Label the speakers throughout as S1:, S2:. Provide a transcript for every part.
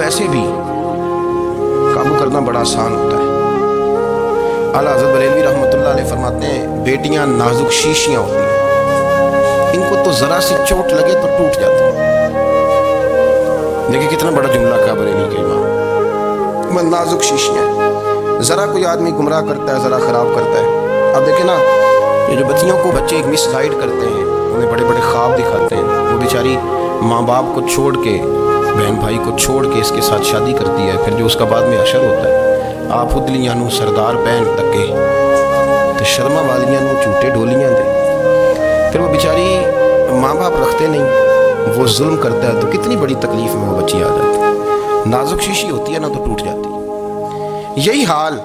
S1: ویسے بھی قابو کرنا بڑا آسان ہوتا ہے۔ اعلیٰ حضرت بریلوی رحمۃ اللہ علیہ فرماتے ہیں بیٹیاں نازک شیشیاں ہوتی ہیں، ان کو تو ذرا سی چوٹ لگے تو ٹوٹ جاتی ہیں۔ دیکھیں کتنا بڑا جملہ کہا بریلوی کے امام، نازک شیشیاں، ذرا کوئی آدمی گمراہ کرتا ہے، ذرا خراب کرتا ہے۔ اب دیکھیں نا، یہ جو بچیوں کو بچے ایک مس گائیڈ کرتے ہیں، انہیں بڑے بڑے خواب دکھاتے ہیں، وہ بیچاری ماں باپ کو چھوڑ کے، بہن بھائی کو چھوڑ کے اس کے ساتھ شادی کرتی ہے، پھر جو اس کا بعد میں حشر ہوتا ہے، آپ ادلیاں نو سردار بہن تکے تو شرما والیاں نو جھوٹے ڈولیاں دے، پھر وہ بیچاری ماں باپ رکھتے نہیں، وہ ظلم کرتا ہے تو کتنی بڑی تکلیف میں وہ بچی آ جاتی ہے۔ نازک شیشی ہوتی ہے نا تو ٹوٹ جاتی ہے۔ یہی حال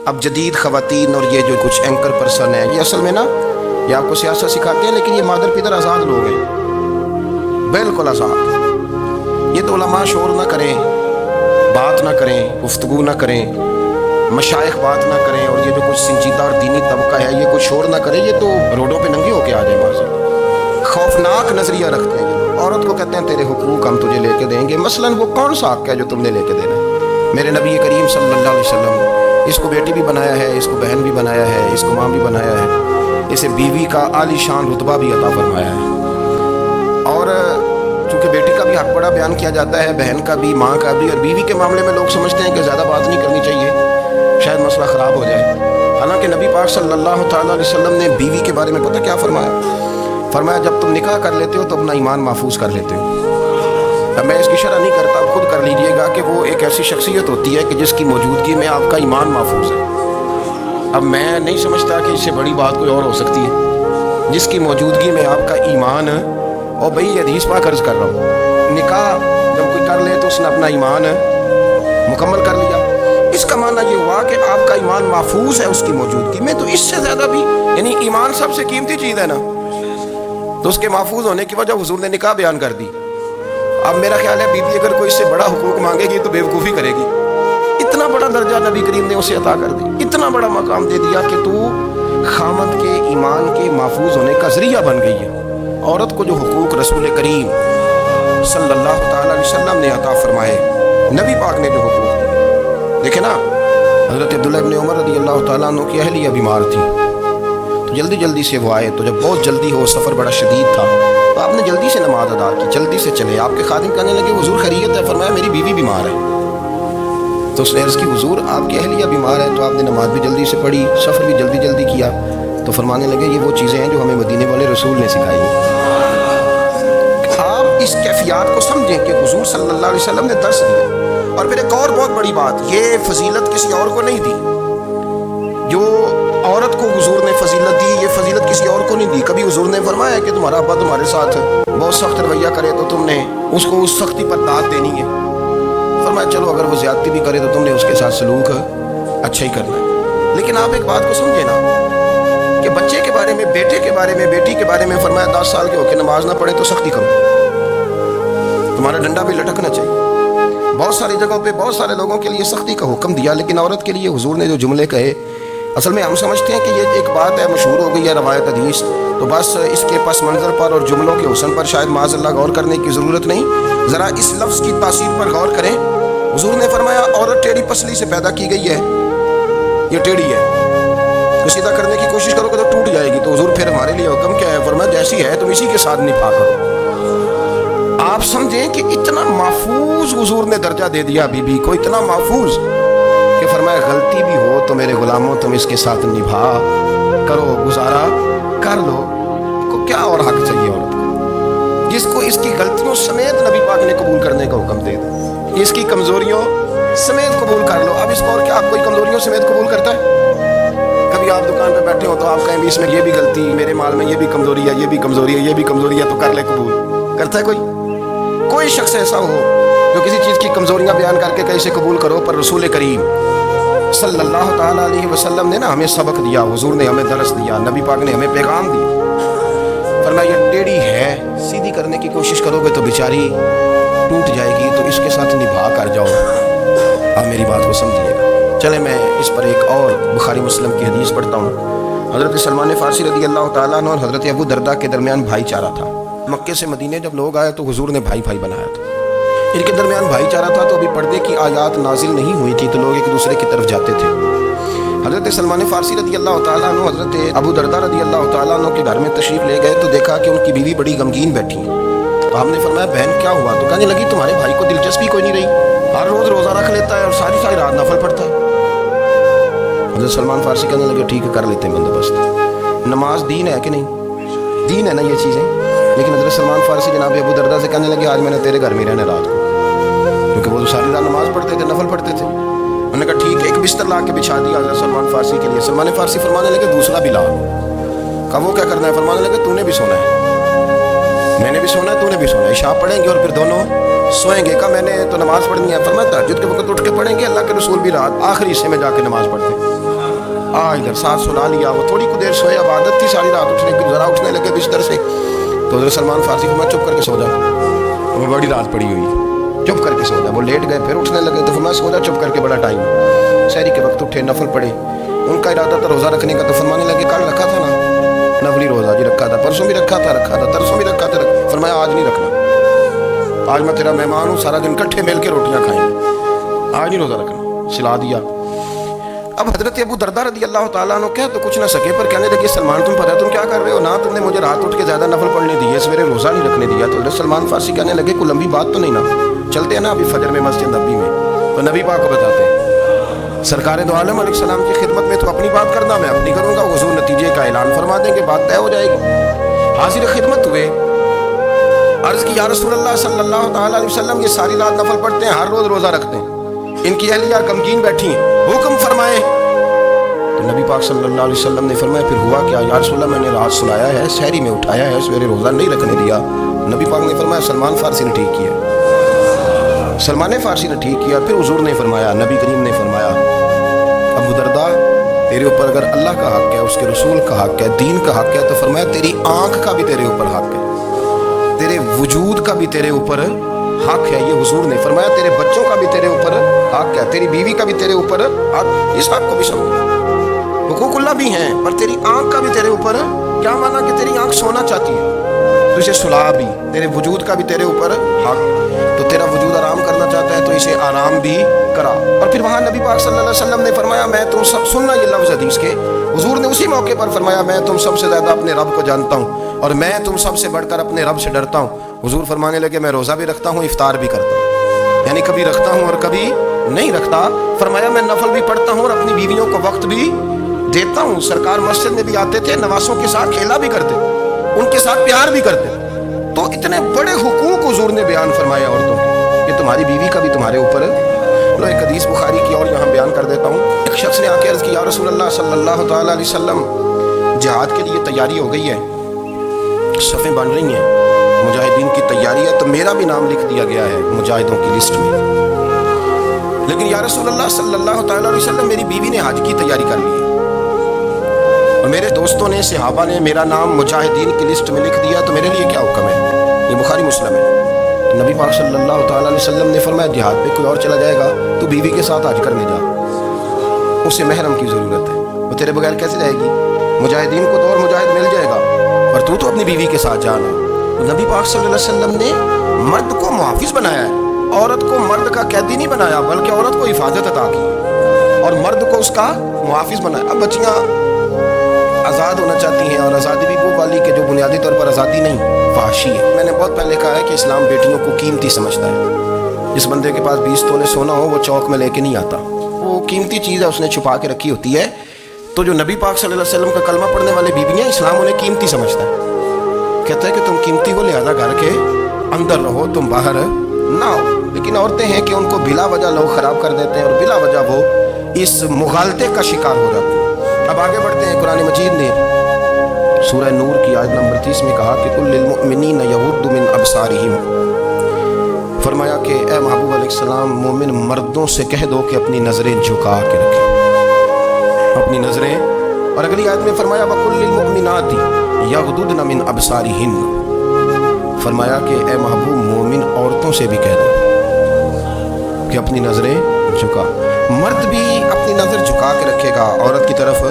S1: اب جدید خواتین اور یہ جو کچھ اینکر پرسن ہیں، یہ اصل میں نا یہ آپ کو سیاست سکھاتے ہیں، لیکن یہ مادر پدر آزاد لوگ ہیں، بالکل آزاد۔ یہ تو علماء شور نہ کریں، بات نہ کریں، گفتگو نہ کریں، مشائخ بات نہ کریں، اور یہ جو کچھ سنجیدہ اور دینی طبقہ ہے یہ کچھ شور نہ کرے، یہ تو روڈوں پہ ننگے ہو کے آ جائے معذرت۔ خوفناک نظریہ رکھتے ہیں، عورت کو کہتے ہیں تیرے حقوق ہم تجھے لے کے دیں گے، مثلاً وہ کون سا حق ہے جو تم نے لے کے دینا ہے؟ میرے نبی کریم صلی اللہ علیہ وسلم اس کو بیٹی بھی بنایا ہے، اس کو بہن بھی بنایا ہے، اس کو ماں بھی بنایا ہے، اسے بیوی کا عالی شان رتبہ بھی عطا فرمایا ہے۔ اور چونکہ بیٹی کا بھی حق بڑا بیان کیا جاتا ہے، بہن کا بھی، ماں کا بھی، اور بیوی کے معاملے میں لوگ سمجھتے ہیں کہ زیادہ بات نہیں کرنی چاہیے، شاید مسئلہ خراب ہو جائے۔ حالانکہ نبی پاک صلی اللہ تعالیٰ علیہ وسلم نے بیوی کے بارے میں پتہ کیا فرمایا؟ فرمایا جب تم نکاح کر لیتے ہو تو اپنا ایمان محفوظ کر لیتے ہو۔ اب میں اس کی شرح نہیں کرتا، خود کر لیجئے گا کہ وہ ایک ایسی شخصیت ہوتی ہے کہ جس کی موجودگی میں آپ کا ایمان محفوظ ہے۔ اب میں نہیں سمجھتا کہ اس سے بڑی بات کوئی اور ہو سکتی ہے، جس کی موجودگی میں آپ کا ایمان، اور بھئی یہ حدیث پاک عرض کر رہا ہوں، نکاح جب کوئی کر لے تو اس نے اپنا ایمان مکمل کر لیا، اس کا معنی یہ ہوا کہ آپ کا ایمان محفوظ ہے اس کی موجودگی میں۔ تو اس سے زیادہ بھی، یعنی ایمان سب سے قیمتی چیز ہے نا، تو اس کے محفوظ ہونے کی وجہ حضور نے نکاح بیان کر دی۔ اب میرا خیال ہے بیوی اگر کوئی اس سے بڑا حقوق مانگے گی تو بیوقوفی کرے گی۔ اتنا بڑا درجہ نبی کریم نے اسے عطا کر دی، اتنا بڑا مقام دے دیا کہ تو خامد کے ایمان کے محفوظ ہونے کا ذریعہ بن گئی ہے۔ عورت کو جو حقوق رسول کریم صلی اللہ تعالیٰ علیہ وسلم نے عطا فرمائے، نبی پاک نے جو حقوق دیے، دیکھیں نا، حضرت عبداللہ ابن عمر رضی اللہ تعالیٰ عنہ کی اہلیہ بیمار تھی، تو جلدی جلدی سے وہ آئے، تو جب بہت جلدی ہو، سفر بڑا شدید تھا، تو آپ نے جلدی سے نماز ادا کی، جلدی سے چلے۔ آپ کے خادم کہنے لگے حضور خیریت ہے؟ فرمایا میری بیوی بیمار ہے۔ تو اس نے عرض کی حضور آپ کی اہلیہ بیمار ہے، تو آپ نے نماز بھی جلدی سے پڑھی، سفر بھی جلدی جلدی کیا۔ تو فرمانے لگے یہ وہ چیزیں ہیں جو ہمیں مدینے والے رسول نے سکھائی ہیں۔ آپ اس کیفیات کو سمجھیں کہ حضور صلی اللہ علیہ وسلم نے درس دیا۔ اور پھر ایک اور بہت بڑی بات، یہ فضیلت کسی اور کو نہیں دی، جو عورت کو حضور نے فضیلت دی، یہ فضیلت کسی اور کو نہیں دی۔ کبھی حضور نے فرمایا کہ تمہارا ابا تمہارے ساتھ بہت سخت رویہ کرے تو تم نے اس کو اس سختی پر داد دینی ہے؟ فرمایا چلو اگر وہ زیادتی بھی کرے تو تم نے اس کے ساتھ سلوک اچھا ہی کرنا ہے۔ لیکن آپ ایک بات کو سمجھے نا کہ بچے کے بارے میں، بیٹے کے بارے میں، بیٹی کے بارے میں فرمایا 10 سال کے ہو کے نماز نہ پڑھے تو سختی کرو، تمہارا ڈنڈا بھی لٹکنا چاہیے۔ بہت ساری جگہوں پہ بہت سارے لوگوں کے لیے سختی کا حکم دیا، لیکن عورت کے لیے حضور نے جو جملے کہے، اصل میں ہم سمجھتے ہیں کہ یہ ایک بات ہے، مشہور ہو گئی ہے روایت حدیث، تو بس اس کے پس منظر پر اور جملوں کے حسن پر شاید معاذ اللہ غور کرنے کی ضرورت نہیں۔ ذرا اس لفظ کی تاثیر پر غور کریں۔ حضور نے فرمایا عورت ٹیڑھی پسلی سے پیدا کی گئی ہے، یہ ٹیڑھی ہے، تو سیدھا کرنے کی کوشش کرو گے تو ٹوٹ جائے گی۔ تو حضور پھر ہمارے لیے حکم کیا ہے؟ فرمایا جیسی ہے تم اسی کے ساتھ نبھا کرو۔ آپ سمجھیں کہ اتنا محفوظ حضور نے درجہ دے دیا بی بی کو، اتنا محفوظ کہ فرمایا غلطی بھی ہو تو میرے غلاموں تم اس کے ساتھ نبھا کرو، گزارا کر لو۔ کو کیا اور حق چاہیے عورت کو، جس کو اس کی غلطیوں سمیت نبی پاک نے قبول کرنے کا حکم دے دیا، اس کی کمزوریوں سمیت قبول کر لو۔ اب اس کو اور کیا، آپ کوئی کمزوریوں سمیت قبول کرتا ہے؟ کبھی آپ دکان پہ بیٹھے ہو تو آپ کہیں بھی اس میں یہ بھی غلطی، میرے مال میں یہ بھی کمزوری ہے، یہ بھی کمزوری ہے، یہ بھی کمزوری ہے، تو کر لے قبول؟ کرتا ہے کوئی؟ کوئی شخص ایسا ہو جو کسی چیز کی کمزوریاں بیان کر کے کیسے قبول کرو؟ پر رسول کریم صلی اللہ تعالیٰ علیہ وسلم نے نا ہمیں سبق دیا، حضور نے ہمیں درس دیا، نبی پاک نے ہمیں پیغام دیا۔ فرمایا یہ ٹیڑھی ہے، سیدھی کرنے کی کوشش کرو گے تو بیچاری ٹوٹ جائے گی، تو اس کے ساتھ نبھا کر جاؤ۔ آپ میری بات کو سمجھیے گا۔ چلے میں اس پر ایک اور بخاری مسلم کی حدیث پڑھتا ہوں۔ حضرت سلمان فارسی رضی اللہ تعالیٰ عنہ اور حضرت ابو درداء کے درمیان بھائی چارہ تھا۔ مکے سے مدینے جب لوگ آئے تو حضور نے بھائی بھائی بنایا تھا۔ ان کے درمیان بھائی چارہ تھا، تو ابھی پردے کی آیات نازل نہیں ہوئی تھی، تو لوگ ایک دوسرے کی طرف جاتے تھے۔ حضرت سلمان فارسی رضی اللہ تعالیٰ عنہ حضرت ابو درداء رضی اللہ تعالیٰ عنہ کے گھر میں تشریف لے گئے، تو دیکھا کہ ان کی بیوی بڑی غمگین بیٹھی ہیں۔ تو ہم نے فرمایا بہن کیا ہوا؟ تو کہنے لگی تمہارے بھائی کو دلچسپی کوئی نہیں رہی، ہر روز روزہ رکھ لیتا ہے اور ساری ساری رات نفل پڑھتا ہے۔ حضرت سلمان فارسی کہنے لگے ٹھیک ہے، کر لیتے ہیں بندوبست۔ نماز دین ہے کہ نہیں؟ دین ہے نا یہ چیزیں۔ لیکن حضرت سلمان فارسی جناب ابو درداء سے کہنے لگے آج میں نے تیرے گھر میں رہنا رات کو، کیونکہ وہ تو ساری رات نماز پڑھتے تھے، نفل پڑھتے تھے۔ انہوں نے کہا ٹھیک ہے، ایک بستر لا کے بچھا دیا حضرت سلمان فارسی کے لیے۔ سلمان فارسی فرمانے لگے دوسرا بھی لا۔ کہا وہ کیا کرنا ہے؟ فرمانے لگے تو نے بھی سونا ہے، میں نے بھی سونا ہے، تو نے بھی سونا ہے، عشاء پڑھیں گے اور پھر دونوں سوئیں گے۔ کہا میں نے تو نماز پڑھنی ہے۔ فرمایا تہجد کے وقت اٹھ کے پڑھیں گے، اللہ کے رسول بھی رات آخری حصے میں جا کے نماز پڑھتے ہیں۔ ادھر ساتھ سنا لیا، وہ تھوڑی کو دیر سوئے، اب عادت تھی ساری رات اٹھنے کی، ذرا اٹھنے لگے بستر سے تو حضرت سلمان فارسی فرمایا چپ کر کے سو جا، وہ بڑی رات پڑی ہوئی ہے، چپ کر کے سو جا۔ وہ لیٹ گئے، پھر اٹھنے لگے تو فرمایا سو جا چپ کر کے، بڑا ٹائم ہے۔ سحری کے وقت اٹھے، نفل پڑھے۔ ان کا ارادہ تھا روزہ رکھنے کا، تو فرمانے لگے کل رکھا تھا نا نفلی روزہ؟ جی رکھا تھا، پرسوں بھی رکھا تھا، ترسوں بھی رکھا تھا۔ فرمایا آج نہیں رکھنا، آج میں تیرا مہمان ہوں، سارا دن کٹھے مل کے روٹیاں کھائیں گے، آج نہیں روزہ رکھنا، سلا دیا۔ اب حضرت ابو درداء رضی اللہ تعالیٰ عنہ کہہ تو کچھ نہ سکے، پر کہنے لگے سلمان تم پتہ تم کیا کر رہے ہو؟ نہ تم نے مجھے رات اٹھ کے زیادہ نفل پڑھنے دیے، سویرے روزہ نہیں رکھنے دیا۔ تو حضرت سلمان فارسی کہنے لگے کوئی لمبی بات تو نہیں نا، چلتے ہیں نا ابھی فجر میں مسجد نبی میں، تو نبی پاک کو بتاتے ہیں سرکار دو عالم علیہ السلام کی خدمت میں، تو اپنی بات کرنا میں اپنی کروں گا، حضور نتیجے کا اعلان فرما دیں گے، بات طے ہو جائے گی۔ حاضر خدمت ہوئے، عرض کی یا رسول اللہ صلی اللہ تعالیٰ علیہ وسلم یہ ساری رات نفل پڑھتے ہیں، ہر روز روزہ رکھتے ہیں، ان کی اہلیہ غمگین بیٹھی ہیں، حکم فرمائے۔ تو نبی پاک صلی اللہ علیہ وسلم نے فرمایا پھر ہوا کیا؟ یا رسول اللہ میں نے رات سلایا ہے، سحری میں اٹھایا ہے، سویرے روزہ نہیں رکھنے دیا۔ نبی پاک نے فرمایا سلمان فارسی نے ٹھیک کیا، سلمان فارسی نے ٹھیک کیا۔ پھر حضور نے فرمایا، نبی کریم نے فرمایا ابو درداء تیرے اوپر اگر اللہ کا حق ہے، اس کے رسول کا حق ہے، دین کا حق ہے، تو فرمایا تیری آنکھ کا بھی تیرے اوپر حق ہے، تیرے وجود کا بھی تیرے اوپر حق ہے۔ یہ حضور نے فرمایا تیرے بچوں کا بھی تیرے اوپر حق ہے، تیری بیوی کا بھی تیرے اوپر حق۔ اس حق کو بھی سمجھو، حقوق اللہ بھی ہیں، پر تیری آنکھ کا بھی تیرے اوپر، کیا مانا کہ تیری آنکھ سونا چاہتی ہے تو اسے سلا بھی، تیرے وجود کا بھی تیرے اوپر حق، تو تیرا وجود آرام کرنا چاہتا ہے تو اسے آرام بھی کرا۔ اور پھر وہاں نبی پاک صلی اللہ علیہ وسلم نے فرمایا میں تم سب سننا یہ لفظ حدیث کے، حضور نے اسی موقع پر فرمایا میں تم سب سے زیادہ اپنے رب کو جانتا ہوں اور میں تم سب سے بڑھ کر اپنے رب سے ڈرتا ہوں۔ حضور فرمانے لگے میں روزہ بھی رکھتا ہوں، افطار بھی کرتا ہوں، یعنی کبھی رکھتا ہوں اور کبھی نہیں رکھتا۔ فرمایا میں نفل بھی پڑھتا ہوں اور اپنی بیویوں کو وقت بھی دیتا ہوں۔ سرکار مسجد میں بھی آتے تھے، نواسوں کے ساتھ کھیلا بھی کرتے، ان کے ساتھ پیار بھی کرتے۔ تو اتنے بڑے حقوق حضور نے بیان فرمایا عورتوں کے کہ تمہاری بیوی کا بھی تمہارے اوپر ہے۔ ایک حدیث بخاری کی اور یہاں بیان کر دیتا ہوں۔ ایک شخص نے آ کے عرض کی یا رسول اللہ صلی اللہ تعالیٰ علیہ وسلم جہاد کے لیے تیاری ہو گئی ہے، صفیں بن رہی ہیں، مجاہدین کی تیاری ہے، تو میرا بھی نام لکھ دیا گیا ہے مجاہدوں کی لسٹ میں، لیکن یا رسول اللہ صلی اللہ تعالیٰ علیہ وسلم میری بیوی نے حج کی تیاری کر لی ہے اور میرے دوستوں نے صحابہ نے میرا نام مجاہدین کی لسٹ میں لکھ دیا، تو میرے لیے کیا حکم ہے؟ یہ بخاری مسلم ہے۔ تو نبی پاک صلی اللہ تعالیٰ علیہ وسلم نے فرمایا جہاد پہ کوئی اور چلا جائے گا تو بیوی کے ساتھ حج کرنے جا، اسے محرم کی ضرورت ہے، وہ تیرے بغیر کیسے جائے گی؟ مجاہدین کو تو اور مجاہد مل جائے گا، اور تو اپنی بیوی کے ساتھ جانا۔ نبی پاک صلی اللہ علیہ وسلم نے مرد کو محافظ بنایا ہے، عورت کو مرد کا قیدی نہیں بنایا، بلکہ عورت کو حفاظت عطا کی اور مرد کو اس کا محافظ بنایا۔ اب بچیاں آزاد ہونا چاہتی ہیں، اور آزادی بھی وہ والی کہ جو بنیادی طور پر آزادی نہیں، فحاشی ہے۔ میں نے بہت پہلے کہا ہے کہ اسلام بیٹیوں کو قیمتی سمجھتا ہے۔ جس بندے کے پاس 20 تولے سونا ہو وہ چوک میں لے کے نہیں آتا، وہ قیمتی چیز ہے، اس نے چھپا کے رکھی ہوتی ہے۔ تو جو نبی پاک صلی اللہ علیہ وسلم کا کلمہ پڑھنے والے بیویاں، اسلام انہیں قیمتی سمجھتا ہے، کہتا ہے کہ تم قیمتی ہو لہذا گھر کے اندر رہو، تم باہر نہ ہو۔ لیکن عورتیں ہیں کہ ان کو بلا وجہ لوگ خراب کر دیتے ہیں اور بلا وجہ وہ اس مغالطے کا شکار ہو جاتے ہیں۔ اب آگے بڑھتے ہیں۔ قرآن مجید نے سورہ نور کی آیت نمبر 30 میں کہا کہ قُل لِّلْمُؤْمِنِينَ يَغُضُّوا مِنْ أَبْصَارِهِمْ، فرمایا کہ اے محبوب علیہ السلام مومن مردوں سے کہہ دو کہ اپنی نظریں جھکا کے رکھیں، اپنی نظریں۔ اور اگلی آیت میں فرمایا وَقُل لِّلْمُؤْمِنَاتِ يَغْضُضْنَ مِنْ أَبْصَارِهِنَّ، فرمایا کہ اے محبوب مومن عورتوں سے بھی کہہ دو کہ اپنی نظریں جھکا۔ مرد بھی اپنی نظر جھکا کے رکھے گا عورت کی طرف،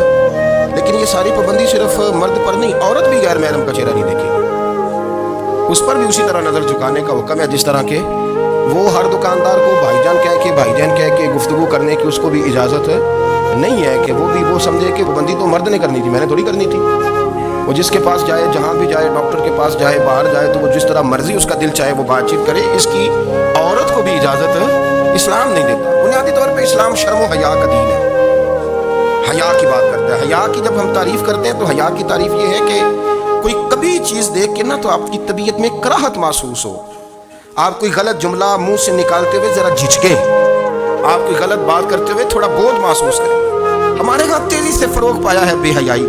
S1: لیکن یہ ساری پابندی صرف مرد پر نہیں، عورت بھی غیر محرم کا چہرہ نہیں دیکھے گی، اس پر بھی اسی طرح نظر جھکانے کا حکم ہے جس طرح کہ وہ ہر دکاندار کو بھائی جان کہہ کے گفتگو کرنے کی اس کو بھی اجازت نہیں ہے کہ وہ بھی وہ سمجھے کہ پابندی تو مرد نے کرنی تھی، میں نے تھوڑی کرنی تھی۔ وہ جس کے پاس جائے، جہاں بھی جائے، ڈاکٹر کے پاس جائے، باہر جائے، تو وہ جس طرح مرضی اس کا دل چاہے وہ بات چیت کرے، اس کی عورت کو بھی اجازت اسلام نہیں دیتا۔ بنیادی طور پہ اسلام شرم و حیا کا دین ہے، حیا کی بات کرتا ہے۔ حیا کی جب ہم تعریف کرتے ہیں تو حیا کی تعریف یہ ہے کہ کوئی کبھی چیز دیکھ کے نا تو آپ کی طبیعت میں کراہت محسوس ہو، آپ کوئی غلط جملہ منہ سے نکالتے ہوئے ذرا جھجکے، آپ کوئی غلط بات کرتے ہوئے تھوڑا بوجھ محسوس کریں۔ ہمارے ہاں تیزی سے فروغ پایا ہے بے حیائی،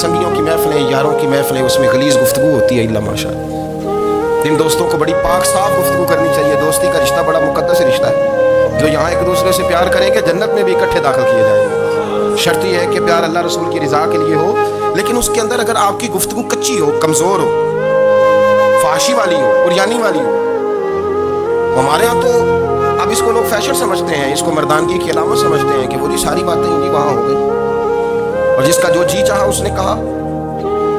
S1: سنگیوں کی محفلیں، یاروں کی محفلیں، اس میں غلیظ گفتگو ہوتی ہے، اللہ ماشاء اللہ۔ ان دوستوں کو بڑی پاک صاف گفتگو کرنی چاہیے۔ دوستی کا رشتہ بڑا مقدس رشتہ ہے، جو یہاں ایک دوسرے سے پیار کریں کہ جنت میں بھی اکٹھے داخل کیے جائیں گے۔ شرط یہ ہے کہ پیار اللہ رسول کی رضا کے لیے ہو، لیکن اس کے اندر اگر آپ کی گفتگو کچی ہو، کمزور ہو، فحاشی والی ہو، عریانی والی ہو۔ ہمارے ہاں تو اب اس کو لوگ فیشن سمجھتے ہیں، اس کو مردانگی کی علامت سمجھتے ہیں کہ وہ جی ساری باتیں جی وہاں ہو گئی، اور جس کا جو جی چاہا اس نے کہا۔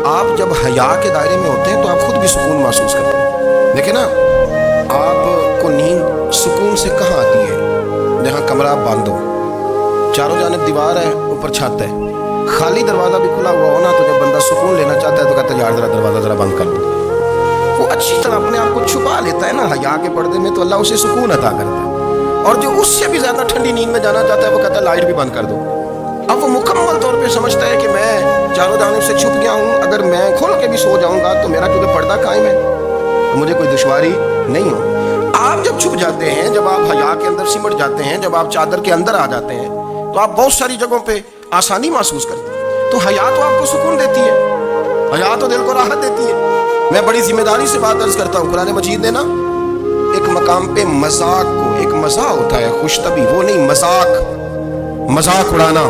S1: آپ جب حیا کے دائرے میں ہوتے ہیں تو آپ خود بھی سکون محسوس کرتے ہیں۔ دیکھیں نا، آپ کو نیند سکون سے کہاں آتی ہے؟ جہاں کمرہ آپ باندھو، چاروں جانب دیوار ہے، اوپر چھت ہے، خالی دروازہ بھی کھلا ہوا ہونا تو جب بندہ سکون لینا چاہتا ہے تو کہتا ہے یار ذرا دروازہ ذرا بند کر دو۔ وہ اچھی طرح اپنے آپ کو چھپا لیتا ہے نا حیا کے پردے میں، تو اللہ اسے سکون عطا کرتا ہے۔ اور جو اس سے بھی زیادہ ٹھنڈی نیند میں جانا چاہتا ہے وہ کہتا ہے لائٹ بھی بند کر دو۔ اب وہ مکمل طور پہ سمجھتا ہے کہ میں چاروں جانب سے چھپ گیا ہوں، اگر میں کھول کے بھی سو جاؤں گا تو میرا چونکہ پردہ قائم ہے تو مجھے کوئی دشواری نہیں ہو۔ آپ جب چھپ جاتے ہیں، جب آپ حیا کے اندر سمٹ جاتے ہیں، جب آپ چادر کے اندر آ جاتے ہیں تو آپ بہت ساری جگہوں پہ آسانی محسوس کرتے ہیں۔ تو حیا تو آپ کو سکون دیتی ہے، حیا تو دل کو راحت دیتی ہے۔ میں بڑی ذمہ داری سے بات عرض کرتا ہوں، قرآن مجید نے نا ایک مقام پہ مذاق کو، ایک مزاح ہوتا ہے خوش طبی، وہ نہیں مذاق اڑانا،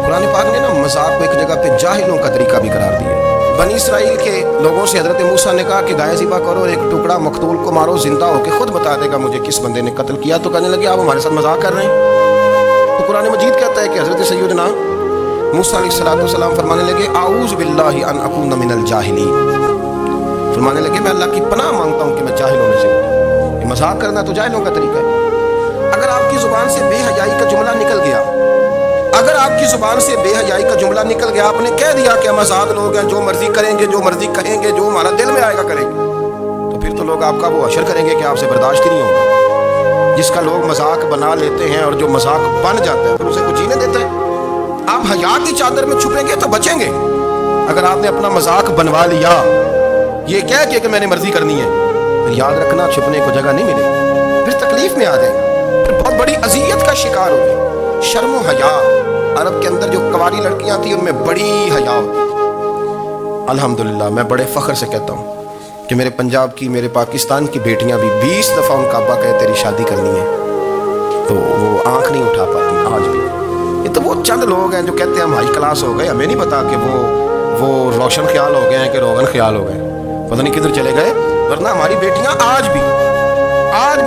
S1: قرآن پاک نے نا مذاق کو ایک جگہ پہ جاہلوں کا طریقہ بھی قرار دیا۔ بنی اسرائیل کے لوگوں سے حضرت موسیٰ نے کہا کہ گائے ذبح کرو اور ایک ٹکڑا مقتول کو مارو، زندہ ہو کے خود بتا دے گا مجھے کس بندے نے قتل کیا۔ تو کہنے لگے آپ ہمارے ساتھ مذاق کر رہے ہیں۔ تو قرآن مجید کہتا ہے کہ حضرت سیدنا موسیٰ علیہ السلام فرمانے لگے اعوذ باللہ ان اکون من الجاہلین، فرمانے لگے میں اللہ کی پناہ مانگتا ہوں کہ میں جاہلوں میں سے ہوں۔ یہ مذاق کرنا تو جاہلوں کا طریقہ ہے۔ اگر آپ کی زبان سے بے حیائی کا جملہ نکل گیا، اگر آپ کی زبان سے بے حیائی کا جملہ نکل گیا، آپ نے کہہ دیا کہ ہم آزاد لوگ ہیں، جو مرضی کریں گے، جو مرضی کہیں گے، جو ہمارا دل میں آئے گا کریں گے، تو پھر تو لوگ آپ کا وہ حشر کریں گے کہ آپ سے برداشت ہی نہیں ہوگا۔ جس کا لوگ مذاق بنا لیتے ہیں اور جو مذاق بن جاتا ہے پھر اسے کچھ جینے دیتے ہیں۔ آپ حیا کی چادر میں چھپیں گے تو بچیں گے۔ اگر آپ نے اپنا مذاق بنوا لیا یہ کہہ کے کہ میں نے مرضی کرنی ہے، پھر یاد رکھنا چھپنے کو جگہ نہیں ملے، پھر تکلیف میں آ جائے گا، پھر بہت بڑی اذیت کا شکار ہو جائے۔ شرم و حیا، عرب کے اندر جو کنواری لڑکیاں تھیں ان میں بڑی حیا ہوتی۔ الحمدللہ میں بڑے فخر سے کہتا ہوں کہ میرے پنجاب کی، میرے پاکستان کی بیٹیاں بھی 20 دفعہ ان کا ابا کہے تیری شادی کرنی ہے تو وہ آنکھ نہیں اٹھا پاتی آج بھی۔ یہ تو وہ چند لوگ ہیں جو کہتے ہیں ہم ہائی کلاس ہو گئے، ہمیں نہیں پتا کہ وہ روشن خیال ہو گئے ہیں کہ روغن خیال ہو گئے، پتہ نہیں کدھر چلے گئے۔ ورنہ ہماری بیٹیاں آج بھی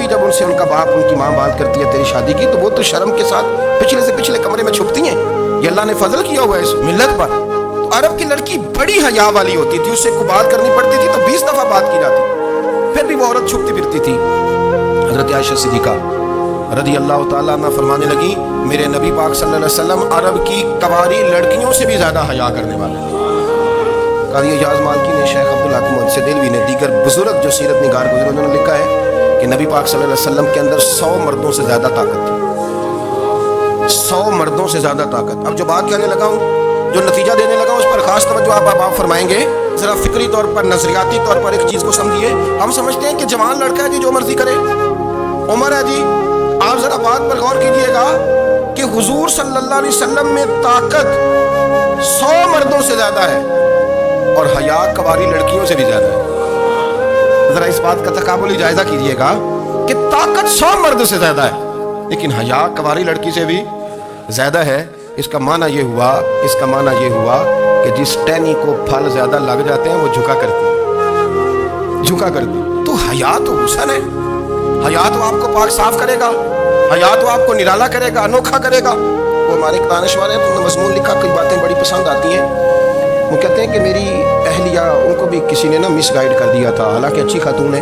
S1: جب ان سے ان کا باپ، ان کی ماں بات کرتی ہے تیری شادی کی، تو وہ تو شرم کے ساتھ پچھلے سے پچھلے کمرے میں چھپتی ہیں۔ یہ اللہ نے فضل کیا ہوا ہے اس ملت پر۔ تو عرب کی لڑکی بڑی حیا والی ہوتی تھی، اس سے کوئی بات کرنی پڑتی تھی تو 20 دفعہ بات کی جاتی، پھر بھی وہ عورت چھپتی پھرتی تھی۔ حضرت عائشہ صدیقہ رضی اللہ تعالیٰ عنہ فرمانے لگی میرے نبی پاک صلی اللہ علیہ وسلم عرب کی کنواری لڑکیوں سے بھی زیادہ حیا کرنے والے۔ قاضی اعجاز مالکی نے، شیخ عبدالحق محدث دہلوی نے، دیگر بزرگ جو سیرت نگار گزرے انہوں نے لکھا ہے کہ نبی پاک صلی اللہ علیہ وسلم کے اندر 100 مردوں سے زیادہ طاقت تھی، 100 مردوں سے زیادہ طاقت۔ اب جو بات کہنے لگا ہوں، جو نتیجہ دینے لگا ہوں، اس پر خاص توجہ آپ فرمائیں گے۔ ذرا فکری طور پر، نظریاتی طور پر ایک چیز کو سمجھیے۔ ہم سمجھتے ہیں کہ جوان لڑکا ہے جی جو مرضی کرے، عمر ہے جی، آپ ذرا بات پر غور کیجئے گا کہ حضور صلی اللہ علیہ وسلم میں طاقت 100 مردوں سے زیادہ ہے اور حیا کنواری لڑکیوں سے بھی زیادہ ہے۔ ذرا اس بات کا تقابلی جائزہ کیجئے گا کہ طاقت 100 مرد سے زیادہ ہے لیکن حیا کنواری لڑکی سے بھی زیادہ ہے۔ اس کا معنی یہ ہوا کہ جس ٹہنی کو پھل زیادہ لگ جاتے ہیں وہ جھکا کرتی۔ تو حیا تو حسن ہے، حیا تو آپ کو پاک صاف کرے گا، حیا تو آپ کو نرالا کرے گا، انوکھا کرے گا۔ وہ ہمارے ایک دانشور ہیں، انہوں نے مضمون لکھا، کئی باتیں بڑی پسند آتی ہیں۔ وہ کہتے ہیں کہ میری اہلیہ، ان کو بھی کسی نے نا مس گائیڈ کر دیا تھا، حالانکہ اچھی خاتون ہے،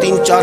S1: 3-4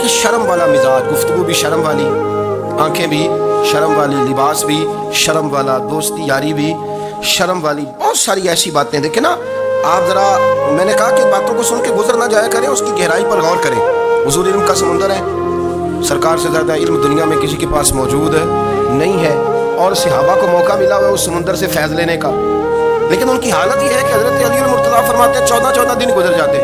S1: کہ شرم والا مزاج، گفتگو بھی شرم والی، آنکھیں بھی شرم والی، لباس بھی شرم والا، دوستی یاری بھی شرم والی، بہت ساری ایسی باتیں. دیکھیں نا آپ ذرا، میں نے کہا کہ باتوں کو سن کے گزر نہ جایا کریں، اس کی گہرائی پر غور کریں. حضور علم کا سمندر ہے، سرکار سے زیادہ علم دنیا میں کسی کے پاس موجود نہیں ہے، اور صحابہ کو موقع ملا ہوا ہے اس سمندر سے فیض لینے کا. لیکن ان کی حالت یہ ہے کہ حضرت علی المرتضیٰ فرماتے ہیں 14 دن گزر جاتے.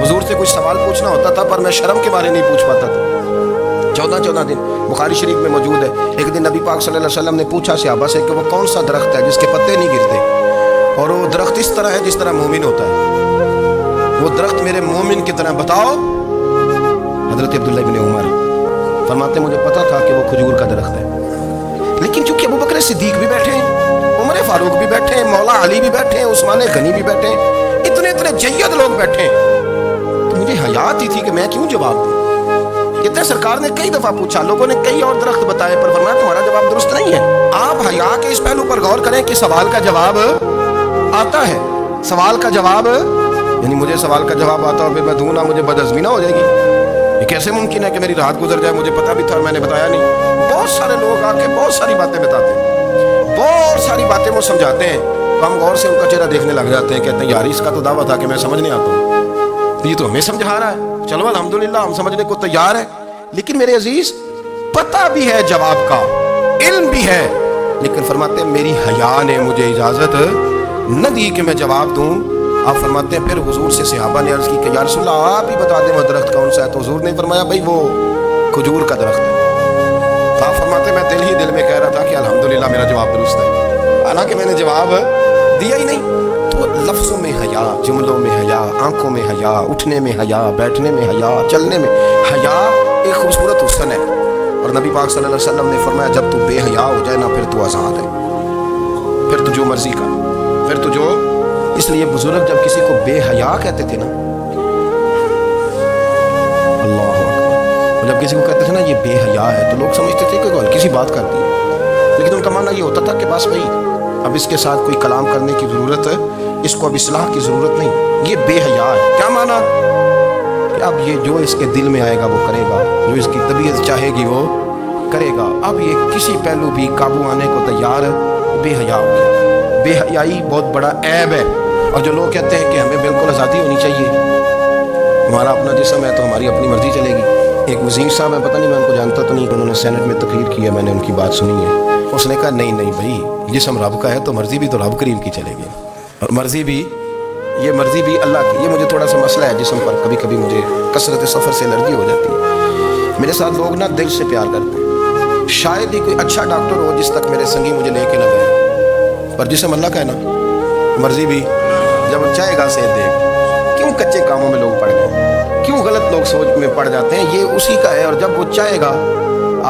S1: حضور سے کچھ سوال پوچھنا ہوتا تھا پر میں شرم کے بارے نہیں پوچھ پاتا تھا. 14 دن بخاری شریف میں موجود ہے. ایک دن نبی پاک صلی اللہ علیہ وسلم نے پوچھا صحابہ سے کہ وہ کون سا درخت ہے جس کے پتے نہیں گرتے، اور وہ درخت اس طرح ہے جس طرح مومن ہوتا ہے، وہ درخت میرے مومن کی طرح بتاؤ. حضرت عبداللہ بن عمر فرماتے مجھے پتا تھا کہ وہ کھجور کا درخت ہے، لیکن چونکہ ابو بکر صدیق بھی بیٹھے ہیں، عمر فاروق بھی بیٹھے ہیں، مولا علی بھی بیٹھے ہیں، عثمان غنی بھی بیٹھے ہیں، اتنے جید لوگ بیٹھے ہیں، تو مجھے حیا آتی تھی کہ میں کیوں جواب دوں. کہتے سرکار نے کئی دفعہ پوچھا، لوگوں نے کئی اور درخت بتائے، پر فرمایا تمہارا جواب درست نہیں ہے. آپ حیا کے اس پہلو پر غور کریں کہ سوال کا جواب آتا ہے. سوال کا جواب یعنی مجھے سوال کا جواب آتا ہو پھر میں دوں نہ، مجھے بدعزمی نہ ہو جائے گی. یہ کیسے ممکن ہے کہ میری رات گزر جائے، مجھے پتا بھی تھا اور میں نے بتایا نہیں. بہت سارے لوگ آ کے بہت ساری باتیں بتاتے ہیں، بہت ساری باتیں وہ سمجھاتے ہیں، ہم غور سے ان کا چہرہ دیکھنے لگ جاتے ہیں، کہتے ہیں یار اس کا تو دعویٰ تھا کہ میں سمجھنے آتا ہوں، یہ تو ہمیں سمجھا رہا ہے، چلو الحمدللہ ہم سمجھنے کو تیار ہے. لیکن میرے عزیز پتہ بھی ہے جواب کا، علم بھی ہے، لیکن فرماتے ہیں میری حیا نے مجھے اجازت نہ دی کہ میں جواب دوں. آپ فرماتے ہیں پھر حضور سے صحابہ نے عرض کی کہ یا رسول اللہ آپ ہی بتا دیں وہ درخت کون سا ہے. تو حضور نے فرمایا بھائی وہ کھجور کا درخت ہے. تو آپ فرماتے ہیں میں دل ہی دل میں کہہ رہا تھا کہ الحمدللہ میرا جواب درست ہے، حالانکہ میں نے جواب دیا ہی نہیں. تو لفظوں میں حیا، جملوں میں حیا، آنکھوں میں حیا، اٹھنے میں حیا، بیٹھنے میں حیا، چلنے میں حیا ایک خوبصورت حسن ہے. اور نبی پاک صلی اللہ علیہ وسلم نے فرمایا جب تو بے حیا ہو جائے نا پھر تو آزاد ہے، پھر تو جو مرضی کا، پھر تو جو. اس لیے بزرگ جب کسی کو بے حیا کہتے تھے نا، اللہ اکبر، جب کسی کو کہتے تھے نا یہ بے حیا ہے تو لوگ سمجھتے تھے کہ ہلکی سی بات کرتی ہے، لیکن ان کا معنی یہ ہوتا تھا کہ بس بھائی اب اس کے ساتھ کوئی کلام کرنے کی ضرورت ہے، اس کو اب اصلاح کی ضرورت نہیں، یہ بے حیا ہے. کیا معنی کہ اب یہ جو اس کے دل میں آئے گا وہ کرے گا، جو اس کی طبیعت چاہے گی وہ کرے گا. اب یہ کسی پہلو بھی قابو آنے کو تیار بے حیا ہو گیا. بے حیائی بہت بڑا عیب ہے. اور جو لوگ کہتے ہیں کہ ہمیں بالکل آزادی ہونی چاہیے، ہمارا اپنا جسم ہے تو ہماری اپنی مرضی چلے گی. ایک وزیر صاحب ہیں، پتہ نہیں میں ان کو جانتا تو نہیں، انہوں نے سینٹ میں تقریر کی ہے، میں نے ان کی بات سنی ہے. اس نے کہا نہیں بھائی جسم رب کا ہے تو مرضی بھی تو رب کریم کی چلے گی، اور مرضی بھی اللہ کی. یہ مجھے تھوڑا سا مسئلہ ہے جسم پر، کبھی کبھی مجھے کثرت سفر سے الرجی ہو جاتی ہے. میرے ساتھ لوگ نا دل سے پیار کرتے ہیں، شاید ہی کوئی اچھا ڈاکٹر ہو جس تک میرے سنگی مجھے لے کے نہ گئے، پر جسم اللہ کا ہے نا، مرضی بھی جب چاہے گا صحت دے گا. کیوں کچے کاموں میں لوگ پڑ گئے، کیوں غلط لوگ سوچ میں پڑ جاتے ہیں، یہ اسی کا ہے. اور جب وہ چاہے گا،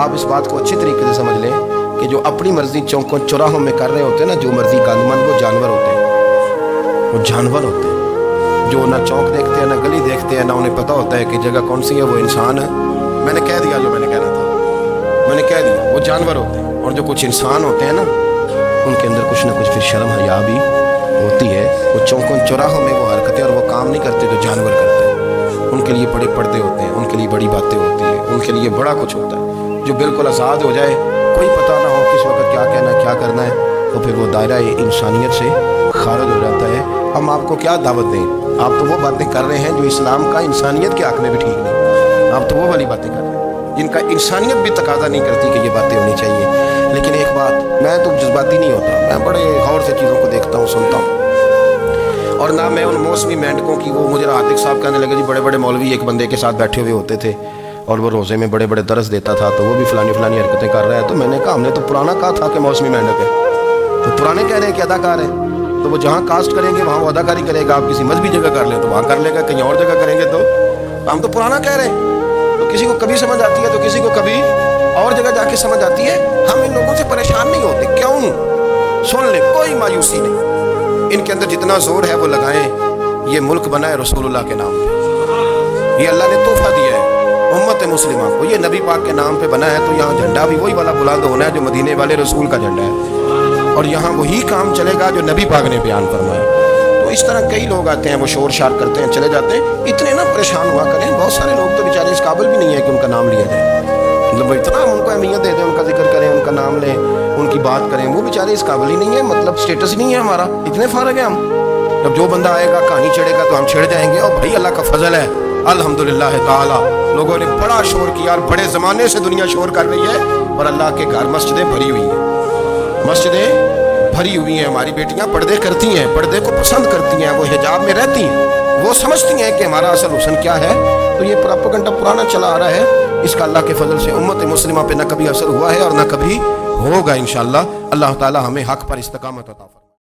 S1: آپ اس بات کو اچھی طریقے سے سمجھ لیں کہ جو اپنی مرضی چوکوں چوراہوں میں کر رہے ہوتے ہیں نا، جو مرضی قانون، وہ جانور ہوتے ہیں، وہ جانور ہوتے ہیں جو نہ چوک دیکھتے ہیں نہ گلی دیکھتے ہیں، نہ انہیں پتہ ہوتا ہے کہ جگہ کون سی ہے. وہ انسان ہے، میں نے کہہ دیا جو میں نے کہنا تھا، میں نے کہہ دیا، وہ جانور ہوتے ہیں. اور جو کچھ انسان ہوتے ہیں نا ان کے اندر کچھ نہ کچھ پھر شرم حیا بھی ہوتی ہے. وہ چوکوں چوراہوں میں وہ حرکتیں اور وہ کام نہیں کرتے جو جانور کرتے ہیں. ان کے لیے بڑے پردے ہوتے ہیں، ان کے لیے بڑی باتیں ہوتی ہیں، ان کے لیے بڑا کچھ ہوتا ہے. جو بالکل آزاد ہو جائے، کوئی پتہ نہ ہو کس وقت کیا کہنا ہے کیا کرنا ہے، تو پھر وہ دائرہ انسانیت سے خارج ہو جاتا ہے. ہم آپ کو کیا دعوت دیں؟ آپ تو وہ باتیں کر رہے ہیں جو اسلام کا انسانیت کے حق میں بھی ٹھیک نہیں. آپ تو وہ والی باتیں کر رہے ہیں جن کا انسانیت بھی تقاضا نہیں کرتی کہ یہ باتیں ہونی چاہیے. لیکن ایک بات، میں تو جذباتی نہیں ہوتا، میں بڑے غور سے چیزوں کو دیکھتا ہوں، سنتا ہوں. اور نہ میں ان موسمی مینڈکوں کی، وہ مجھے عاطف صاحب کہنے لگے جی بڑے بڑے مولوی ایک بندے کے ساتھ بیٹھے ہوئے ہوتے تھے اور وہ روزے میں بڑے بڑے درس دیتا تھا تو وہ بھی فلانی حرکتیں کر رہا ہے. تو میں نے کہا ہم نے تو پرانا کہا تھا کہ موسمی مینڈک ہے، تو پرانے کہہ رہے ہیں کہ اداکار ہے، تو وہ جہاں کاسٹ کریں گے وہاں وہ اداکاری کرے گا. آپ کسی مذہبی جگہ کر لیں تو وہاں کر لے گا، کہیں اور جگہ کریں گے تو ہم تو پرانا کہہ رہے ہیں. تو کسی کو کبھی سمجھ آتی ہے تو کسی کو کبھی اور جگہ جا کے سمجھ آتی ہے. ہم ان لوگوں سے پریشان نہیں ہوتے، کیوں؟ سن لیں، کوئی مایوسی نہیں. ان کے اندر جتنا زور ہے وہ لگائیں. یہ ملک بنا ہے رسول اللہ کے نام پہ، یہ اللہ نے تحفہ دیا ہے امت مسلمہ کو، یہ نبی پاک کے نام پہ بنا ہے. تو یہاں جھنڈا بھی وہی والا بلند ہونا ہے جو مدینے والے رسول کا جھنڈا ہے، اور یہاں وہی کام چلے گا جو نبی پاک نے بیان فرمایا. تو اس طرح کئی لوگ آتے ہیں, وہ شور شار کرتے ہیں, چلے جاتے ہیں. اتنے نہ پریشان ہوا کریں, بہت سارے لوگ تو بیچارے اس قابل بھی نہیں ہے کہ ان کا نام لیا جائے. مطلب اتنا ہم ان کو اہمیت دے دیں, ان کا ذکر کریں, ان کا نام لیں, ان کی بات کریں, وہ بیچارے اس قابل ہی نہیں ہے. مطلب سٹیٹس نہیں ہے ہمارا, اتنے فارغ ہیں ہم. جب جو بندہ آئے گا کہانی چڑھے گا تو ہم چھڑ جائیں گے. اور بھائی اللہ کا فضل ہے الحمدللہ تعالی, لوگوں نے بڑا شور کیا, اور بڑے زمانے سے دنیا شور کر رہی ہے, اور اللہ کے گھر مسجدیں بھری ہوئی ہیں, مسجدیں بھری ہوئی ہیں. ہماری بیٹیاں پردے کرتی ہیں, پردے کو پسند کرتی ہیں, وہ حجاب میں رہتی ہیں, وہ سمجھتی ہیں کہ ہمارا اصل حسن کیا ہے. تو یہ پراپیگنڈا پرانا چلا آ رہا ہے, اس کا اللہ کے فضل سے امت مسلمہ پہ نہ کبھی اثر ہوا ہے اور نہ کبھی ہوگا انشاءاللہ. اللہ تعالی ہمیں حق پر استقامت عطا فرمائے.